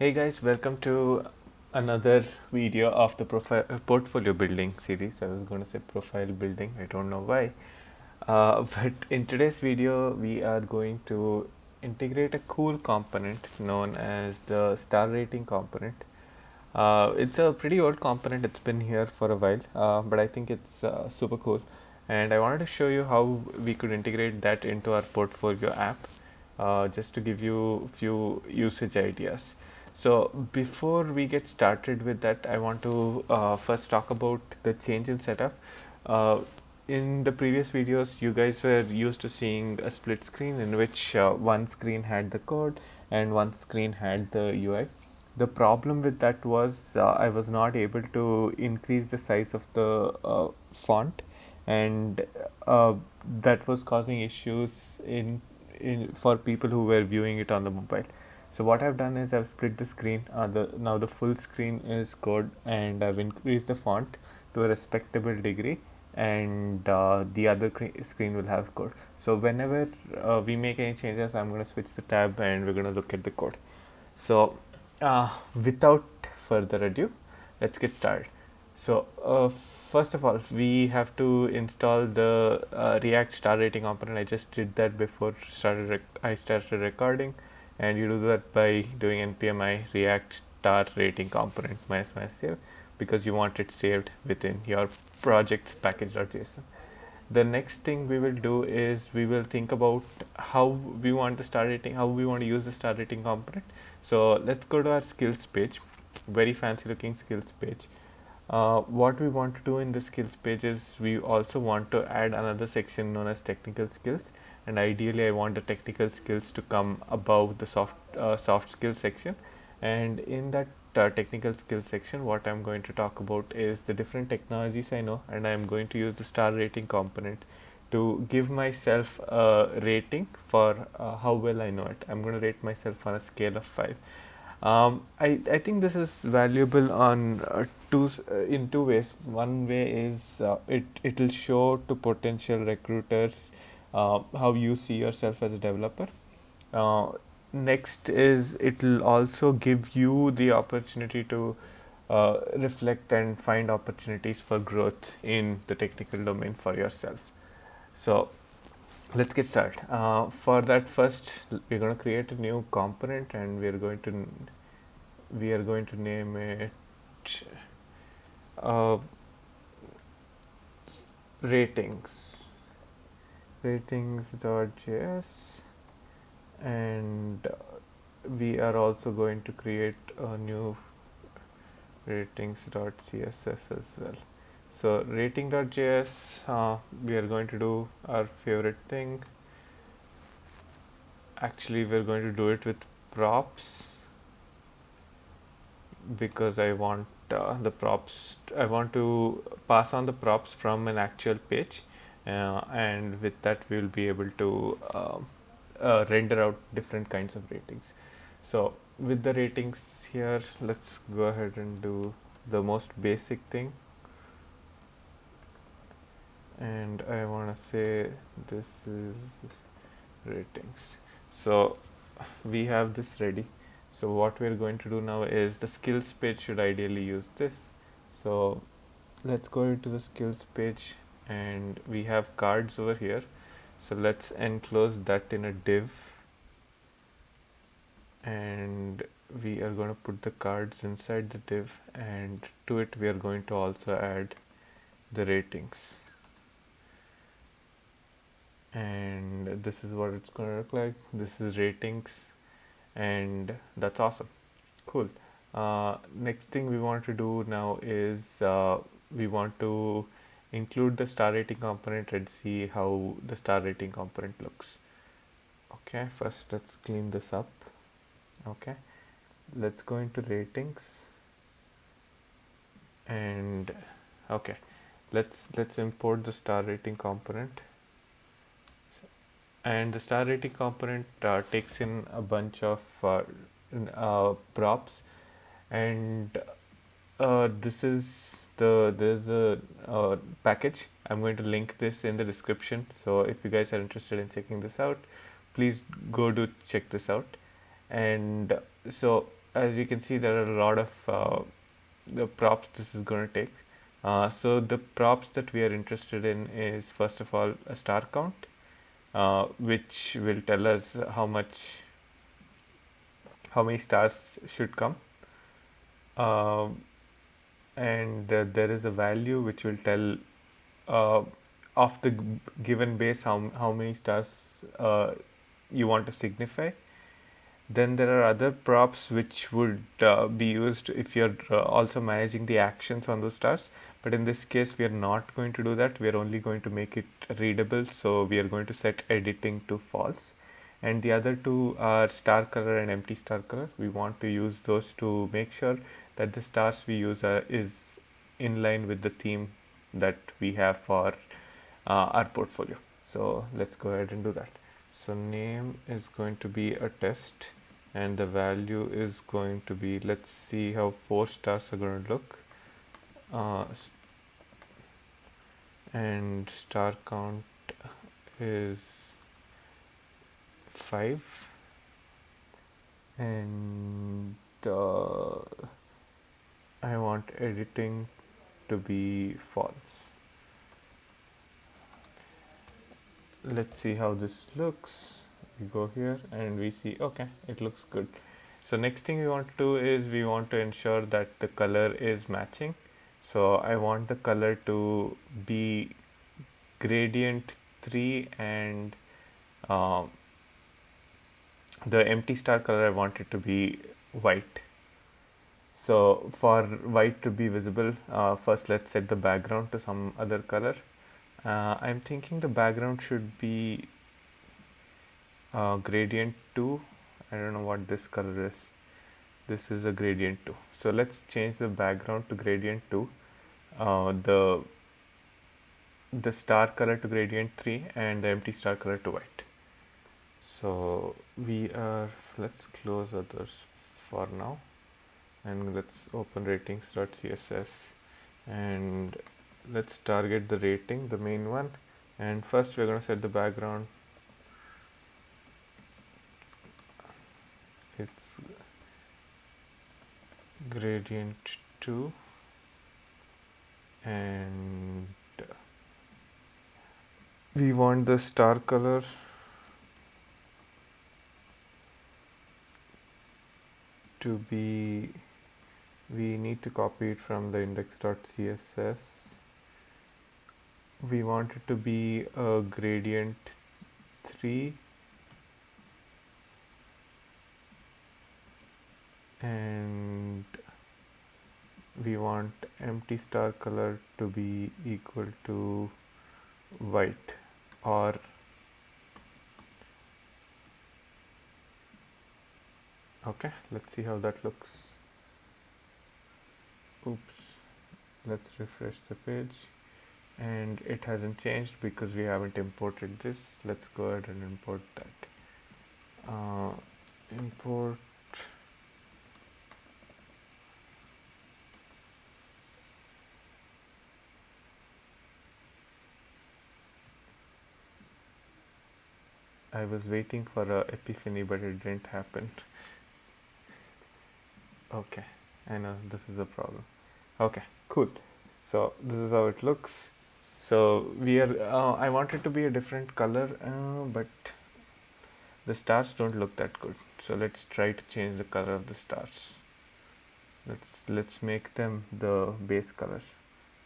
Hey guys, welcome to another video of the portfolio building series. I was going to say profile building, I don't know why. But in today's video, we are going to integrate a cool component known as the star rating component. It's a pretty old component, it's been here for a while, but I think it's super cool. And I wanted to show you how we could integrate that into our portfolio app, just to give you a few usage ideas. So before we get started with that, I want to first talk about the change in setup. Uh, in the previous videos, you guys were used to seeing a split screen in which one screen had the code and one screen had the UI. The problem with that was I was not able to increase the size of the font, and uh, that was causing issues in for people who were viewing it on the mobile. So what I've done is I've split the screen. Now the full screen is code, and I've increased the font to a respectable degree, and the other screen will have code. So whenever we make any changes, I'm going to switch the tab and we're going to look at the code. So without further ado, let's get started. So first of all, we have to install the React star rating component. I just did that before I started recording, and you do that by doing npm I react star rating component -save, because you want it saved within your project's package.json. The next thing we will do is we will think about how we want the star rating, how we want to use the star rating component. So let's go to our skills page, very fancy looking skills page. What we want to do in the skills page is we also want to add another section known as technical skills, and ideally I want the technical skills to come above the soft skills section. And in that technical skills section, what I'm going to talk about is the different technologies I know, and I'm going to use the star rating component to give myself a rating for how well I know it. I'm going to rate myself on a scale of 5. I think this is valuable on in two ways. One way is it'll show to potential recruiters how you see yourself as a developer. Uh, Next is it'll also give you the opportunity to reflect and find opportunities for growth in the technical domain for yourself. So let's get started. For that, first we're going to create a new component, and we are going to name it uh, ratings.js, and we are also going to create a new ratings.css as well. So rating.js, we are going to do our favorite thing. Actually, we're going to do it with props, because I want I want to pass on the props from an actual page, and with that we will be able to render out different kinds of ratings. So with the ratings here, let's go ahead and do the most basic thing, and I want to say this is ratings. So we have this ready. So what we're going to do now is the skills page should ideally use this. So let's go into the skills page, and we have cards over here. So let's enclose that in a div, and we are going to put the cards inside the div, and to it we are going to also add the ratings. And this is what it's going to look like. This is ratings, and that's awesome. Cool. Next thing we want to do now is we want to include the star rating component and see how the star rating component looks. Okay, first let's clean this up. Okay, let's go into ratings, and okay, let's import the star rating component. And the star rating component takes in a bunch of props, and there's a package. I'm going to link this in the description, so if you guys are interested in checking this out, please go do check this out. And so as you can see, there are a lot of the props this is going to take. So the props that we are interested in is, first of all, a star count, which will tell us how many stars should come. Um, and there is a value which will tell uh, of the given base how many stars you want to signify. Then there are other props which would be used if you're also managing the actions on those stars. But in this case, we are not going to do that. We are only going to make it readable. So we are going to set editing to false. And the other two are star color and empty star color. We want to use those to make sure that the stars we use is in line with the theme that we have for our portfolio. So let's go ahead and do that. So name is going to be a test, and the value is going to be, let's see how 4 stars are going to look. And star count is 5, and I want editing to be false. Let's see how this looks. We go here and we see, okay, it looks good. So next thing we want to do is we want to ensure that the color is matching. So I want the color to be gradient 3, and the empty star color I want it to be white. So for white to be visible, first let's set the background to some other color. I'm thinking the background should be gradient 2. I don't know what this color is. This is a gradient 2. So let's change the background to gradient 2. The star color to gradient 3, and the empty star color to white. So let's close others for now, and let's open ratings.css, and let's target the rating, the main one. And first we're going to set the background. It's gradient 2, and we want the star color to be, we need to copy it from the index.css. We want it to be a gradient 3, and we want empty star color to be equal to white, or okay, let's see how that looks. Oops, let's refresh the page, and it hasn't changed because we haven't imported this. Let's go ahead and import that. Import I was waiting for a epiphany, but it didn't happen. Okay, I know this is a problem. Okay, cool. So this is how it looks. So we are, I want it to be a different color, but the stars don't look that good. So let's try to change the color of the stars. Let's make them the base color,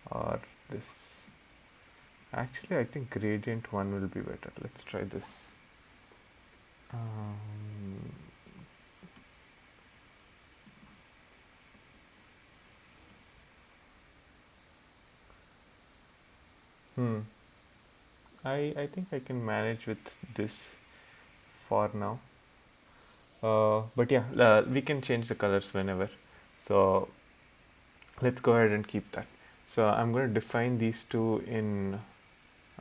or this. Actually, I think gradient 1 will be better. Let's try this. I think I can manage with this for now. But yeah, we can change the colors whenever. So let's go ahead and keep that. So I'm going to define these two in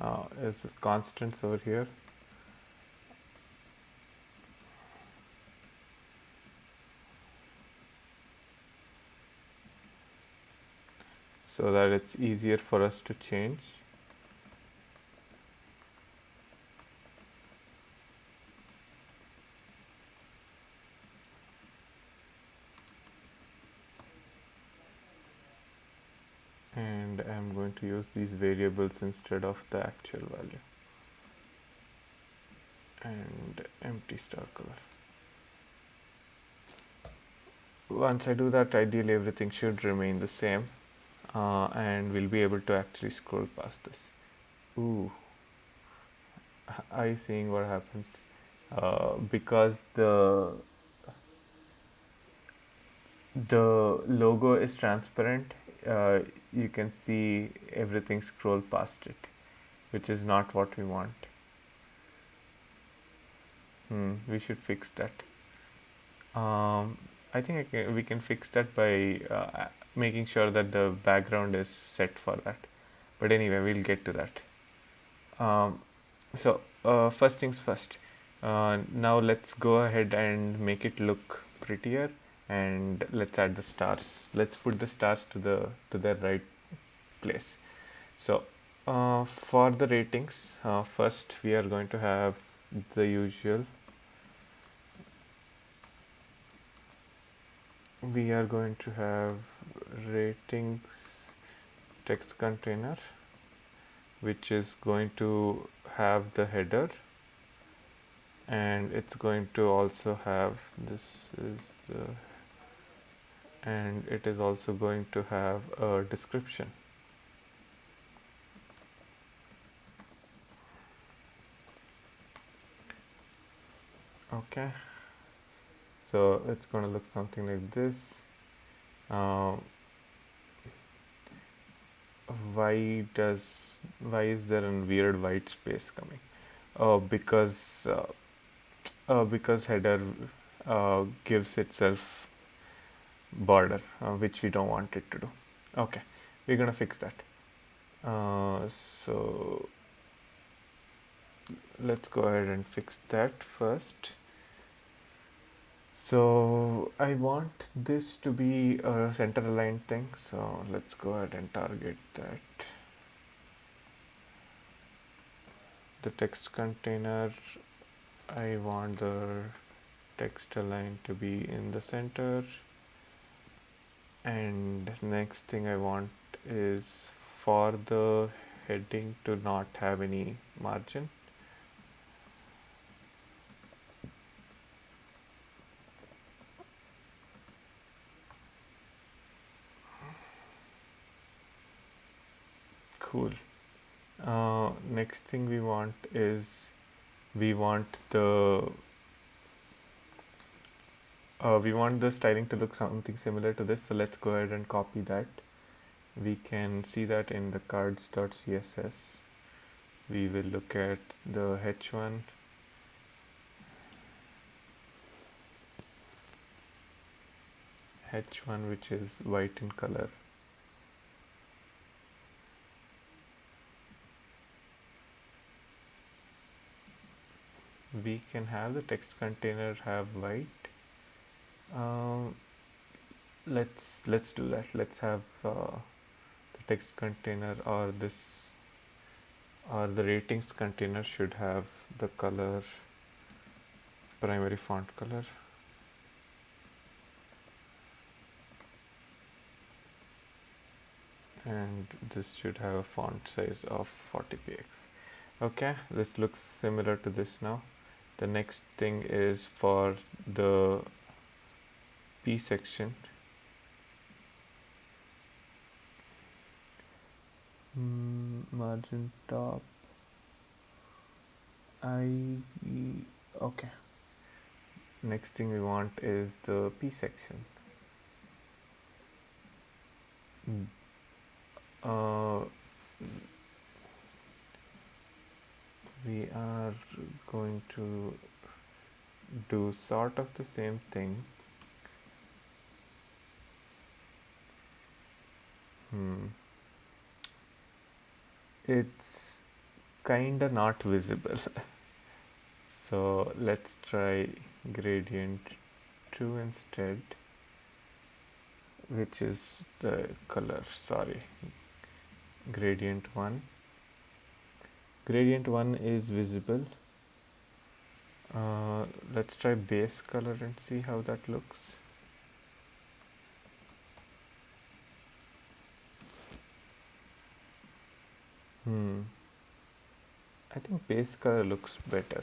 as constants over here. So that it's easier for us to change. and I'm going to use these variables instead of the actual value, and empty star color. Once I do that, ideally everything should remain the same, and we'll be able to actually scroll past this. Ooh, are you seeing what happens? Because the logo is transparent, you can see everything scroll past it, which is not what we want. We should fix that. I think we can fix that by making sure that the background is set for that. But anyway, we'll get to that. First things first. Now let's go ahead and make it look prettier, and let's add the stars. Let's put the stars to their right place. So for the ratings, first we are going to have the usual. We are going to have ratings text container, which is going to have the header, and it's going to also have and it is also going to have a description. Okay, so it's going to look something like this. Why is there a weird white space coming? Because header gives itself border, which we don't want it to do. Okay, we're gonna fix that. So let's go ahead and fix that first. So I want this to be a center aligned thing, so let's go ahead and target that. The text container, I want the text align to be in the center, and next thing I want is for the heading to not have any margin. Cool. Next thing we want is we want the styling to look something similar to this, so let's go ahead and copy that. We can see that in the cards.css. We will look at the h1, which is white in color. We can have the text container have white. Let's do that. Let's have the text container or the ratings container should have the color primary font color. And this should have a font size of 40px. Okay, this looks similar to this now. The next thing is for the P section. Margin top. Okay. Next thing we want is the P section. We are going to do sort of the same thing. It's kinda not visible. So let's try gradient 2 instead, which is the color, gradient 1. Gradient 1 is visible. Let's try base color and see how that looks. I think base color looks better.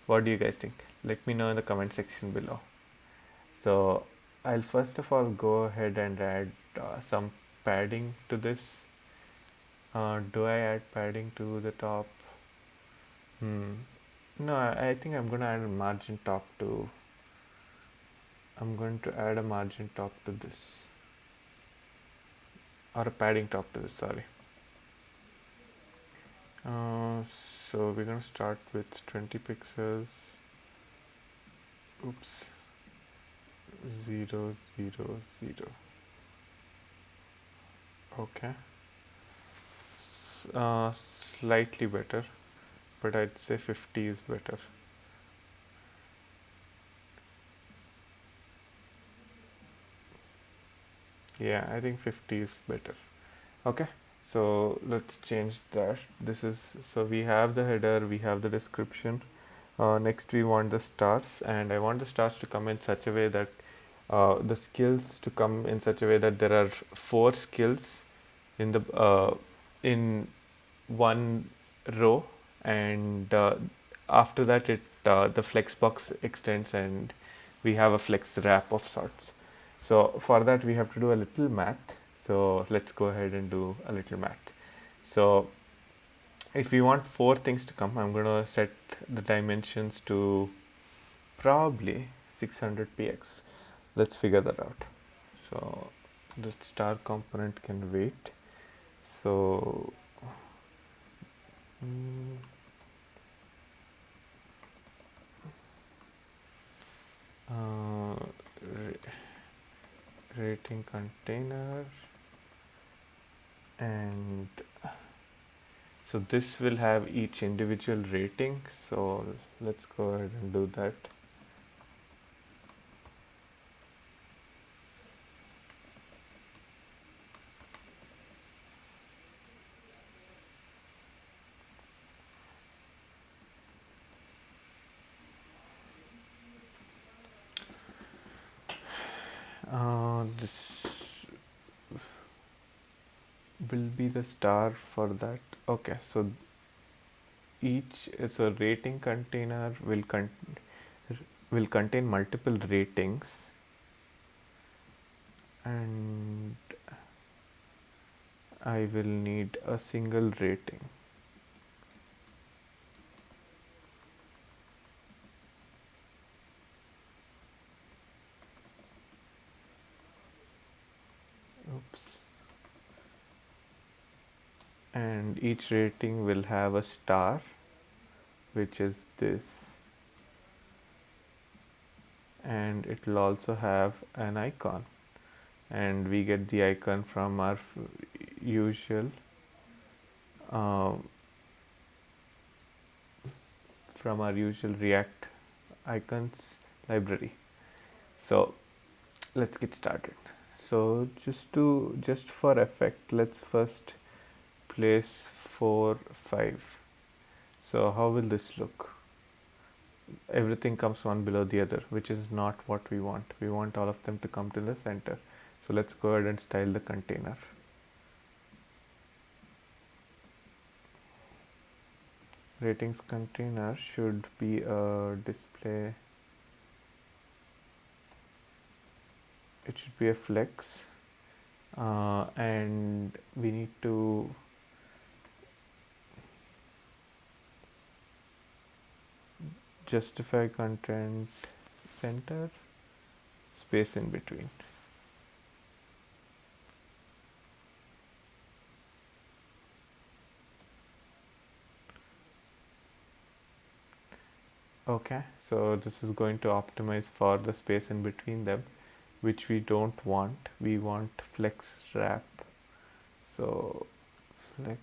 What do you guys think? Let me know in the comment section below. So I'll first of all go ahead and add some padding to this. Do I add padding to the top? No, I think I'm gonna add a margin top to. I'm going to add a margin top to this, or a padding top to this. Sorry. So we're gonna start with 20 pixels. Oops. 0, 0, 0. Okay. Slightly better, but I'd say 50 is better. Yeah, I think 50 is better. Okay, so let's change that. This is, so we have the header, we have the description. Next we want the stars, and I want the stars to come in such a way that the skills to come in such a way that there are 4 skills in the in one row, and after that the flex box extends and we have a flex wrap of sorts. So for that we have to do a little math. So let's go ahead and do a little math. So if we want 4 things to come, I'm going to set the dimensions to probably 600px. Let's figure that out. So the star component can wait. So rating container, and so this will have each individual rating. So let's go ahead and do that. This will be the star for that. Okay, so each, so rating container will contain multiple ratings, and I will need a single rating. Oops. And each rating will have a star, which is this, and it will also have an icon, and we get the icon from our usual React icons library. So let's get started. So just for effect, let's first place 4, 5. So how will this look? Everything comes one below the other, which is not what we want. We want all of them to come to the center. So let's go ahead and style the container. Ratings container should be a display. It should be a flex, and we need to justify content center, space in between. Okay, so this is going to optimize for the space in between them, which we don't want. We want flex wrap. So flex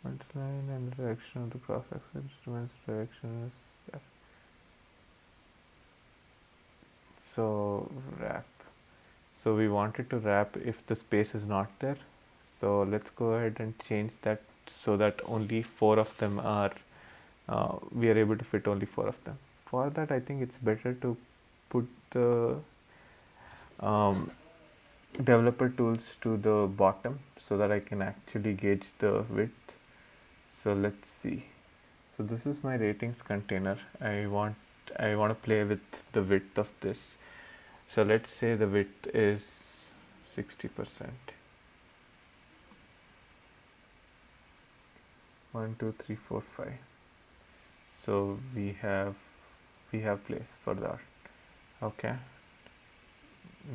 multi-line, and the direction of the cross axis determines the direction is F. So wrap. So we want it to wrap if the space is not there. So let's go ahead and change that so that only 4 of them are, we are able to fit only 4 of them. For that, I think it's better to put the developer tools to the bottom so that I can actually gauge the width. So let's see. So this is my ratings container. I want to play with the width of this. So let's say the width is 60%. 1, 2, 3, 4, 5. So we have place for that. Okay.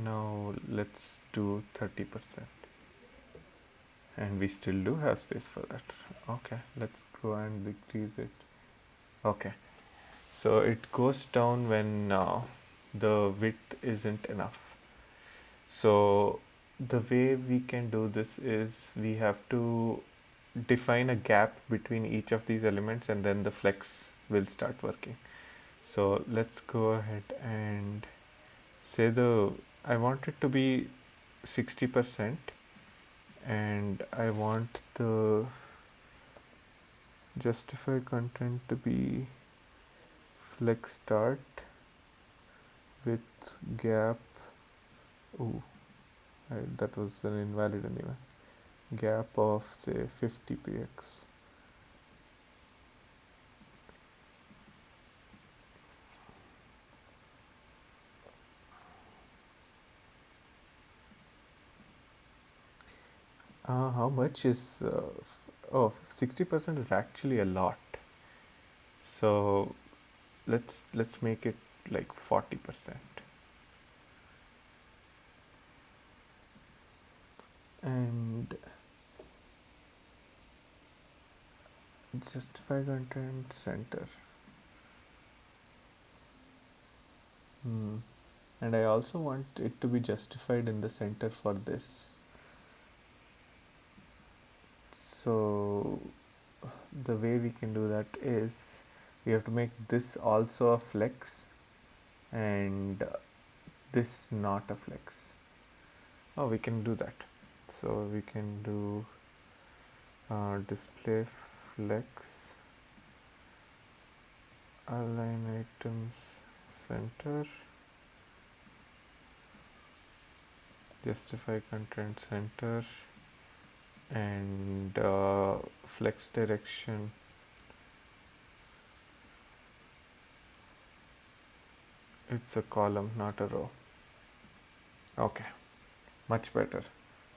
Now let's do 30%. And we still do have space for that. Okay, let's go and decrease it. Okay, so it goes down when the width isn't enough. So the way we can do this is we have to define a gap between each of these elements and then the flex will start working. So let's go ahead and say I want it to be 60% and I want the justify content to be flex start with gap. Oh, that was an invalid anyway. Gap of say 50 px. How much is oh 60% is actually a lot. So let's make it like 40%. And justify content center. And I also want it to be justified in the center for this. So the way we can do that is we have to make this also a flex and this not a flex. Oh, we can do that. So we can do display flex align items center, justify content center, and flex direction it's a column, not a row. Okay, much better.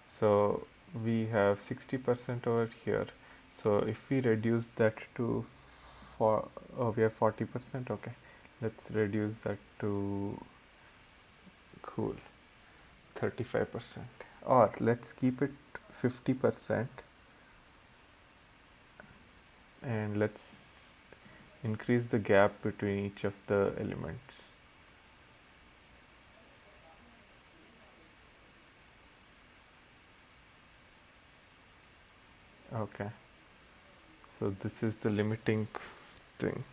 So we have 60% over here. So if we reduce that to we have 40%. Okay, let's reduce that to cool 35%, or let's keep it 50% and let's increase the gap between each of the elements. Okay, so this is the limiting thing.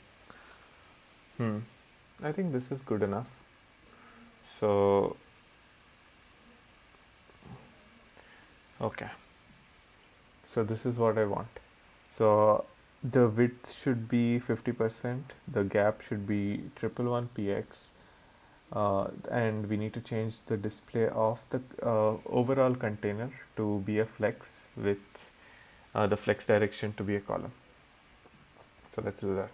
I think this is good enough. So okay, so this is what I want. So the width should be 50%, the gap should be 111px, and we need to change the display of the overall container to be a flex with the flex direction to be a column. So let's do that.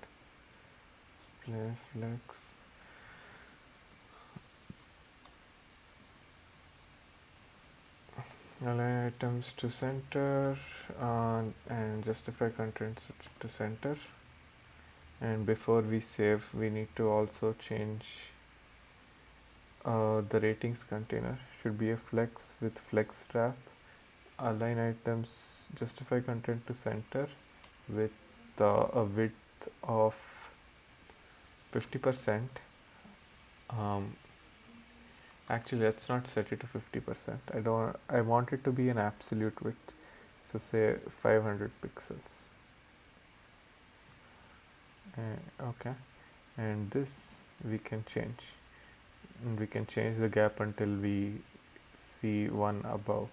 Display flex. Align items to center and justify contents to center. And before we save, we need to also change the ratings container. Should be a flex with flex wrap. Align items, justify content to center with a width of 50%. Actually, let's not set it to 50%. I want it to be an absolute width. So say 500 pixels. Okay, and this we can change. And we can change the gap until we see one above.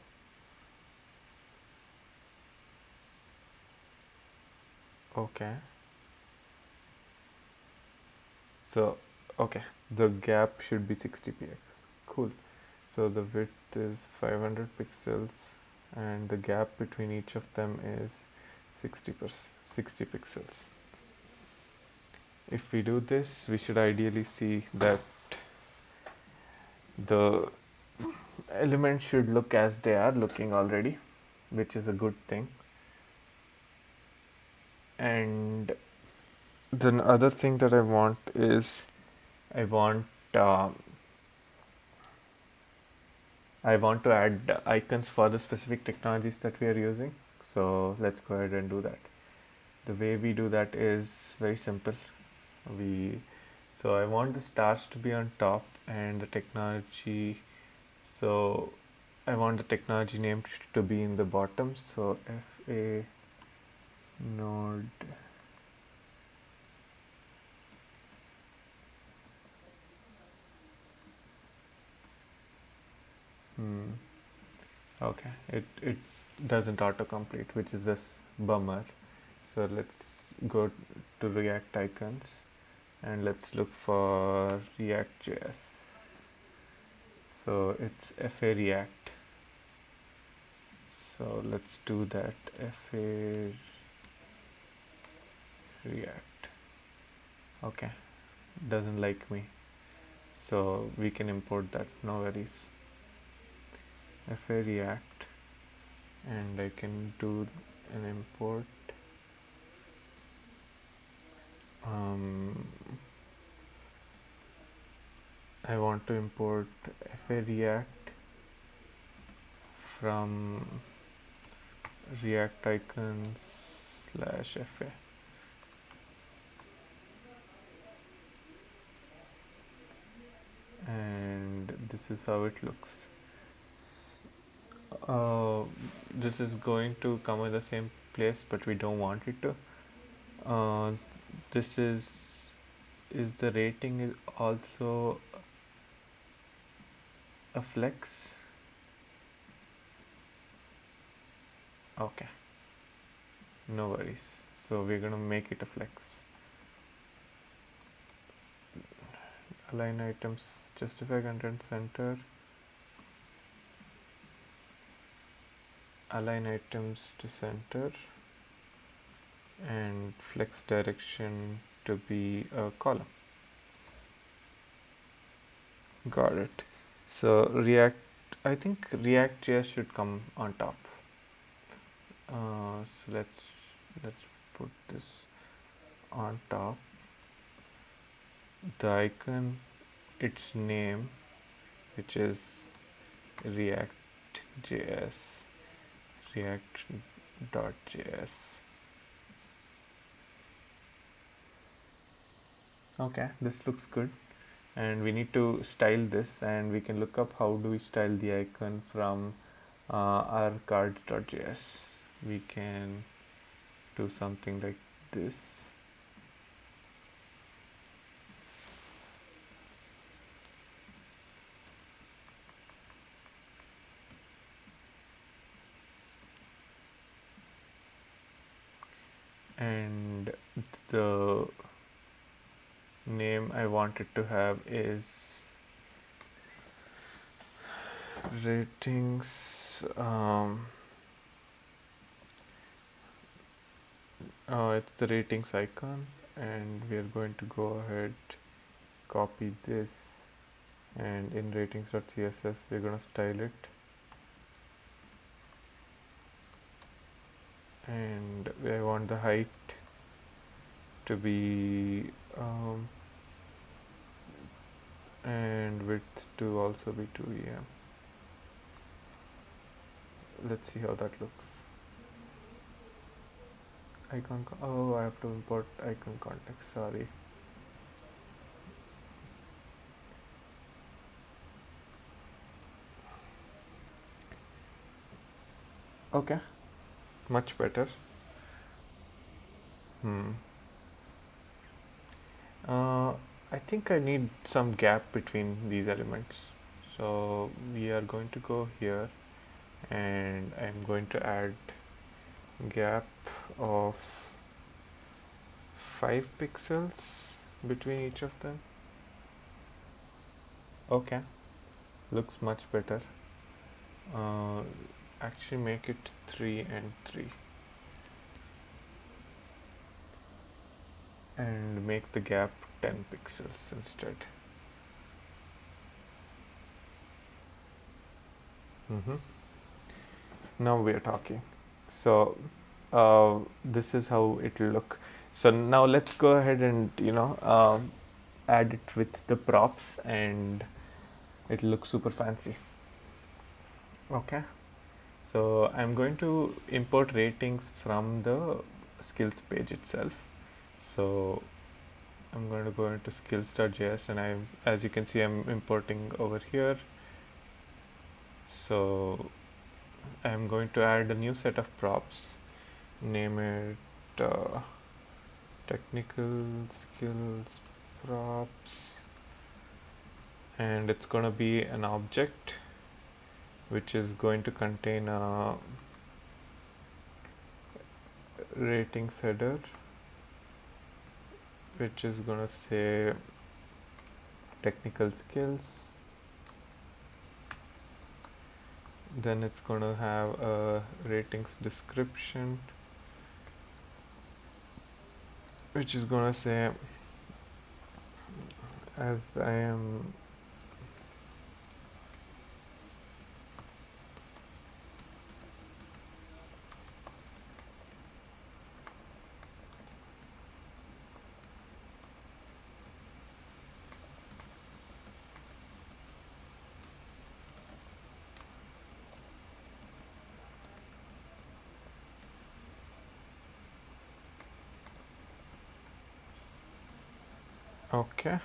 Okay. So, okay, the gap should be 60px. Cool. So the width is 500 pixels and the gap between each of them is 60 pixels. If we do this, we should ideally see that the elements should look as they are looking already, which is a good thing. And the other thing that I want is I want um, I want to add icons for the specific technologies that we are using. So let's go ahead and do that. The way we do that is very simple. So I want the stars to be on top and the technology. So I want the technology name to be in the bottom. So FA node okay, it doesn't autocomplete, which is this bummer. So let's go to React icons and let's look for React.js. So it's FA React. So let's do that. FA React. Okay, doesn't like me. So we can import that, no worries. FA React, and I can do an import. I want to import FA React from React icons /FA. And this is how it looks. This is going to come in the same place, but we don't want it to. This is the rating is also a flex? Okay, no worries. So we're gonna make it a flex. Align items, justify content center, align items to center, and flex direction to be a column. Got it. So I think React.js should come on top. So let's put this on top. The icon, its name, which is React.js, React.js. Okay, this looks good. And we need to style this, and we can look up how do we style the icon from our cards.js. We can do something like this. And the name I wanted to have is ratings. It's the ratings icon, and we are going to go ahead, copy this, and in ratings.css we're going to style it, and I want the height to be and width to also be 2 em. Let's see how that looks. Icon I have to import icon context, sorry. Okay, much better. I think I need some gap between these elements. So we are going to go here, and I'm going to add gap of 5 pixels between each of them. Okay, looks much better. Actually make it 3 and 3 and make the gap 10 pixels instead. Now we are talking. So this is how it will look. So now let's go ahead and add it with the props, and it looks super fancy. Okay. So I'm going to import ratings from the skills page itself. So I'm going to go into skills.js, and as you can see, I'm importing over here. So I'm going to add a new set of props, name it technical skills props, and it's going to be an object which is going to contain a ratings header, which is going to say technical skills. Then it's going to have a ratings description, which is going to say, as I am okay.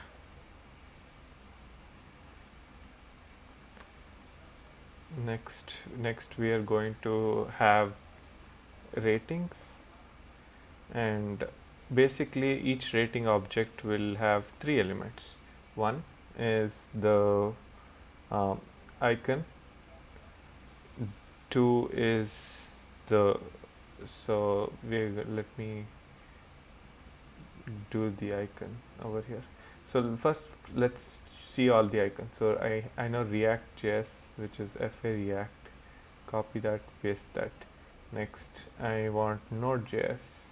Next we are going to have ratings, and basically each rating object will have 3 elements. One is the icon, 2 is the, so let me do the icon over here. So first let's see all the icons. So I know React.js, which is FA React, copy that, paste that. Next I want Node.js.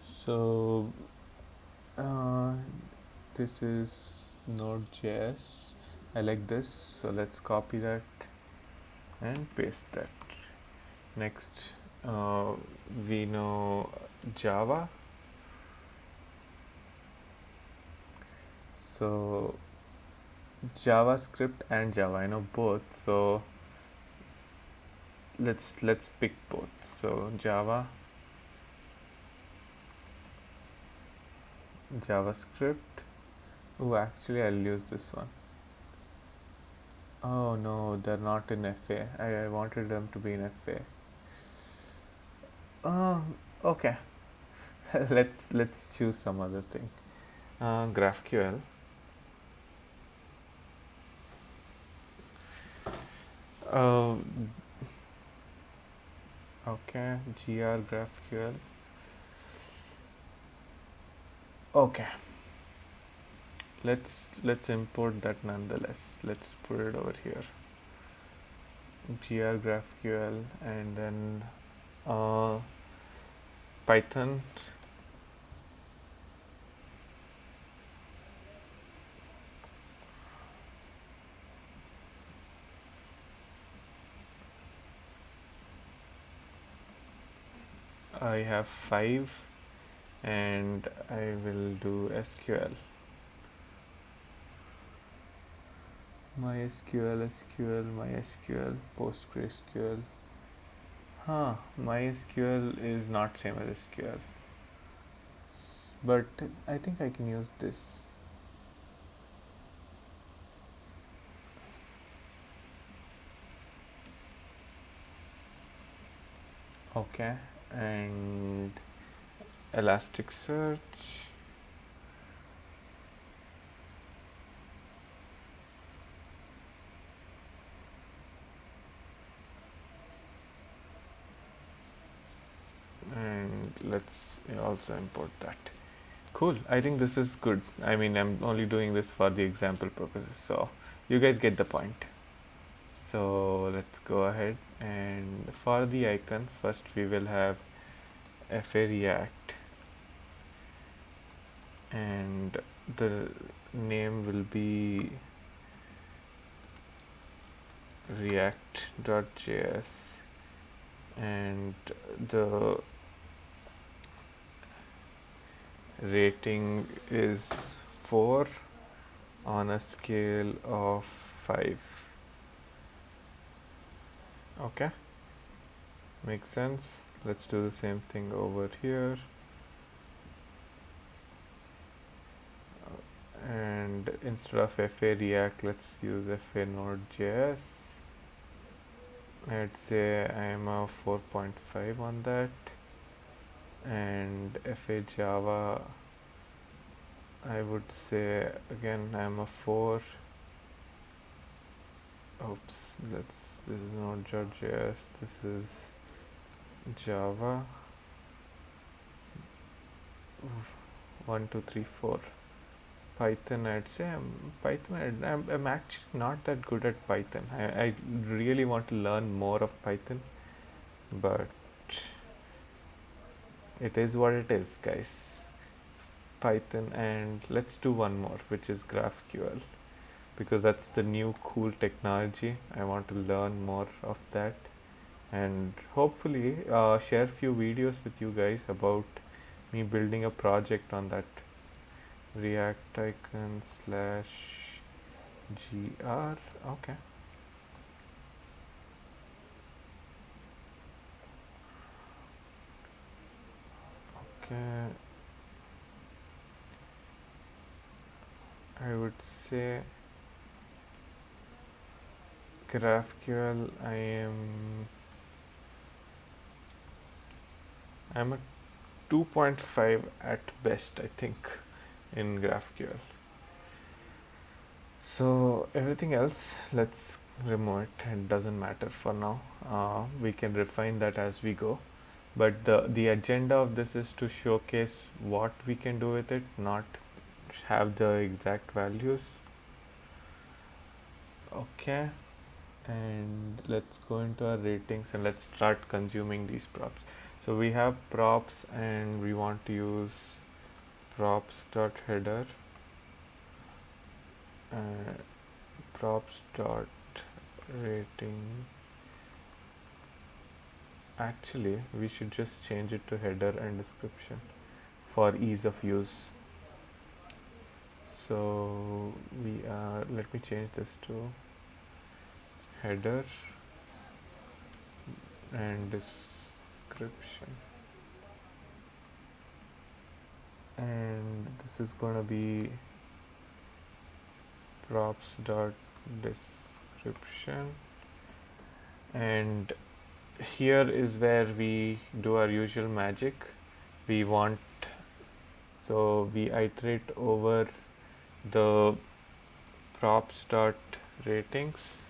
So this is Node.js. I like this, so let's copy that and paste that. Next we know Java. So JavaScript and Java, I know both, so let's pick both. So JavaScript. Oh, actually I'll use this one. Oh no, they're not in FA. I wanted them to be in FA. Okay. let's choose some other thing. GraphQL. Okay, GraphQL. Okay. Let's import that nonetheless. Let's put it over here. GraphQL, and then Python. I have 5, and I will do SQL. MySQL, SQL, MySQL, PostgreSQL. MySQL is not same as SQL, but I think I can use this. Okay, and Elasticsearch. And let's also import that. Cool. I think this is good. I mean, I'm only doing this for the example purposes, so you guys get the point. So let's go ahead, and for the icon, first we will have FA React, and the name will be react.js, and the rating is 4 on a scale of 5. Okay, makes sense. Let's do the same thing over here, and instead of FA React, let's use FA Node.js. I'd say I am a 4.5 on that, and FA Java, I would say again I'm a 4. Oops, this is not Node.js, this is Java. 1, 2, 3, 4. Python, I'd say I'm actually not that good at Python. I really want to learn more of Python, but it is what it is, guys. Python, and let's do one more, which is GraphQL, because that's the new cool technology. I want to learn more of that, and hopefully share few videos with you guys about me building a project on that. React icon /gr. Okay. Okay. I would say GraphQL, I'm a 2.5 at best, I think, in GraphQL. So everything else, let's remove it. It doesn't matter for now. We can refine that as we go. But the agenda of this is to showcase what we can do with it, not have the exact values. Okay. And let's go into our ratings and let's start consuming these props. So we have props, and we want to use props.header, props.rating. Actually, we should just change it to header and description for ease of use. So let me change this to header and description, and this is gonna be props.description, and here is where we do our usual magic. We iterate over the props.ratings,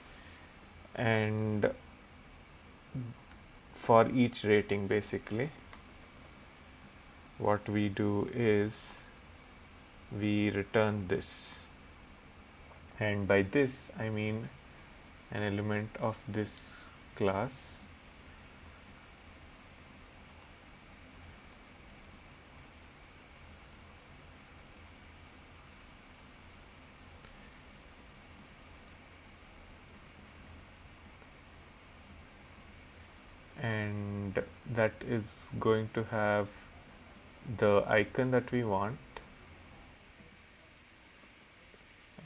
and for each rating, basically what we do is we return this, and by this I mean an element of this class, and that is going to have the icon that we want,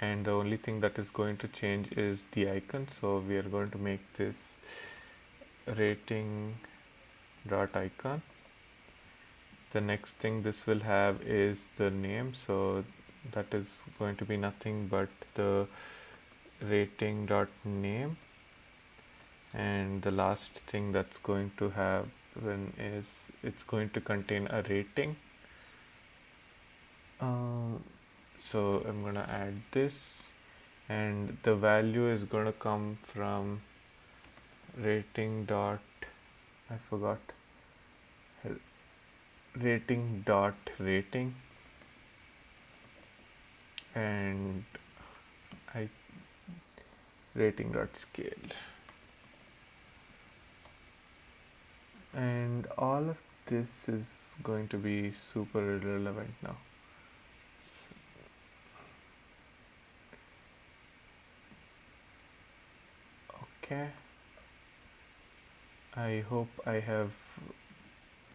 and the only thing that is going to change is the icon. So we are going to make this rating dot icon. The next thing this will have is the name, so that is going to be nothing but the rating dot name, and the last thing that's going to happen is it's going to contain a rating. So I'm gonna add this, and the value is gonna come from rating dot, I forgot, rating dot rating, and I rating.scale, and all of this is going to be super irrelevant now. Okay, I hope I have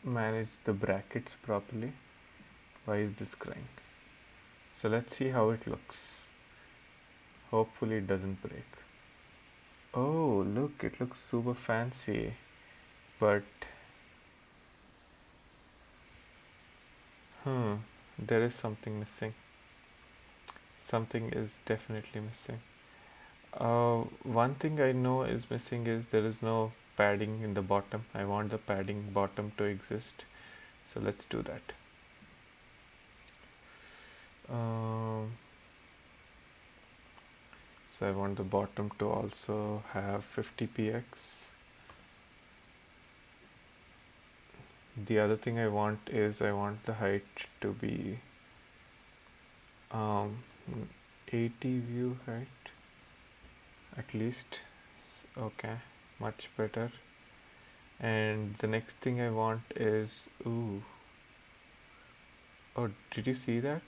managed the brackets properly. Why is this crying? So let's see how it looks. Hopefully it doesn't break. Oh, look, it looks super fancy, but there is something missing. Something is definitely missing. One thing I know is missing is there is no padding in the bottom. I want the padding bottom to exist. So let's do that. So I want the bottom to also have 50px. The other thing I want is I want the height to be 80 view height at least. Okay, much better. And the next thing I want is oh, did you see that?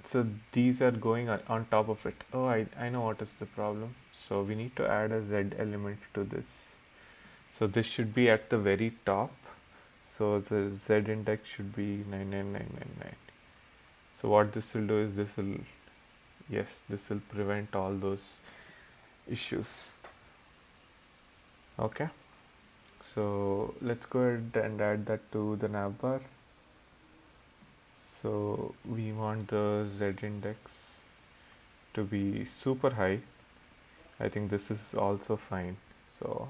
So these are going on top of it. Oh, I know what is the problem. So we need to add a Z element to this. So this should be at the very top. So the Z index should be 99999. So what this will do is this will prevent all those issues. Okay. So let's go ahead and add that to the navbar. So we want the Z index to be super high. I think this is also fine. So,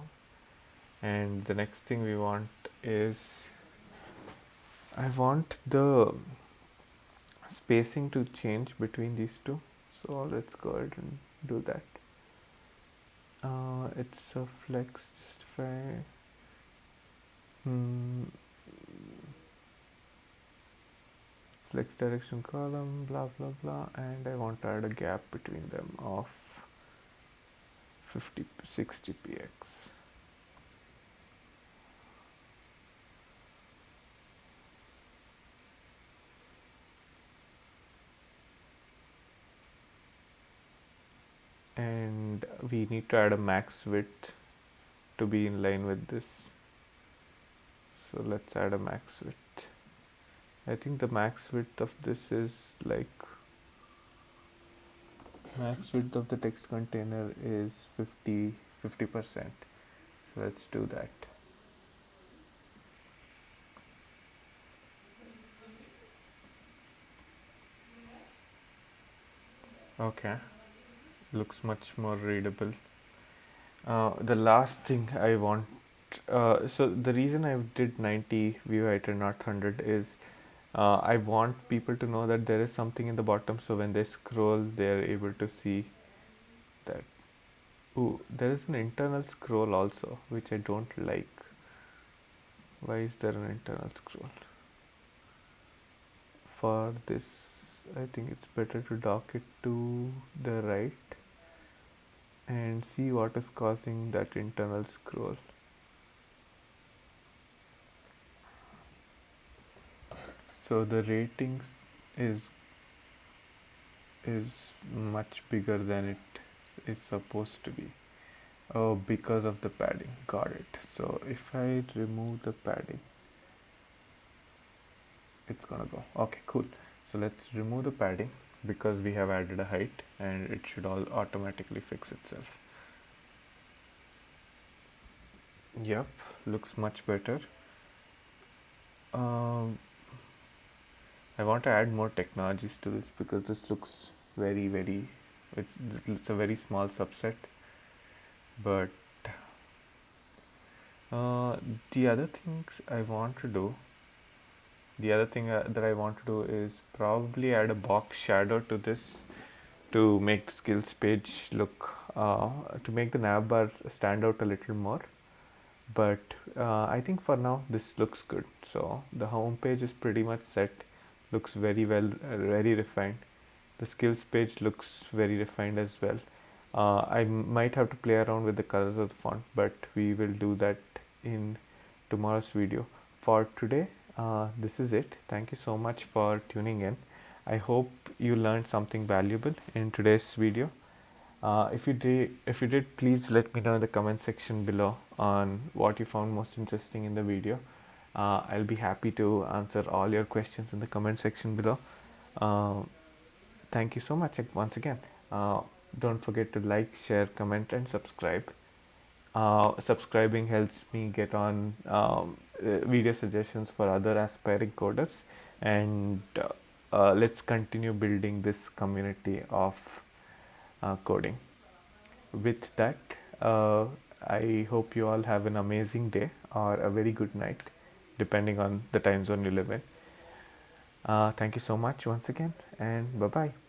and the next thing we want is I want the spacing to change between these two. So let's go ahead and do that. It's a flex justify. Flex direction column, blah blah blah, and I want to add a gap between them of 60px. And we need to add a max width to be in line with this. So let's add a max width. I think the max width of this is like max width of the text container is 50%. So let's do that. Okay, looks much more readable. The last thing I want, so the reason I did 90 view height and not 100 is I want people to know that there is something in the bottom, so when they scroll they are able to see that. Ooh, there is an internal scroll also, which I don't like. Why is there an internal scroll? For this, I think it's better to dock it to the right and see what is causing that internal scroll. So the ratings is much bigger than it is supposed to be. Oh, because of the padding. Got it. So if I remove the padding, it's gonna go. Okay, cool. So let's remove the padding because we have added a height and it should all automatically fix itself. Yep, looks much better. I want to add more technologies to this because this looks it's a very small subset. But the other things I want to do, the other thing that I want to do is probably add a box shadow to this to make the skills page look, to make the navbar stand out a little more. but I think for now this looks good. So the home page is pretty much set, looks very well, very refined. The skills page looks very refined as well. I might have to play around with the colors of the font, but we will do that in tomorrow's video. For today, this is it. Thank you so much for tuning in. I hope you learned something valuable in today's video. If you did, please let me know in the comment section below on what you found most interesting in the video. I'll be happy to answer all your questions in the comment section below. Uh, Thank you so much once again. Uh, don't forget to like, share, comment, and subscribe. Subscribing helps me get on video suggestions for other aspiring coders, and let's continue building this community of coding. With that, I hope you all have an amazing day or a very good night, depending on the time zone you live in. Thank you so much once again, and bye bye.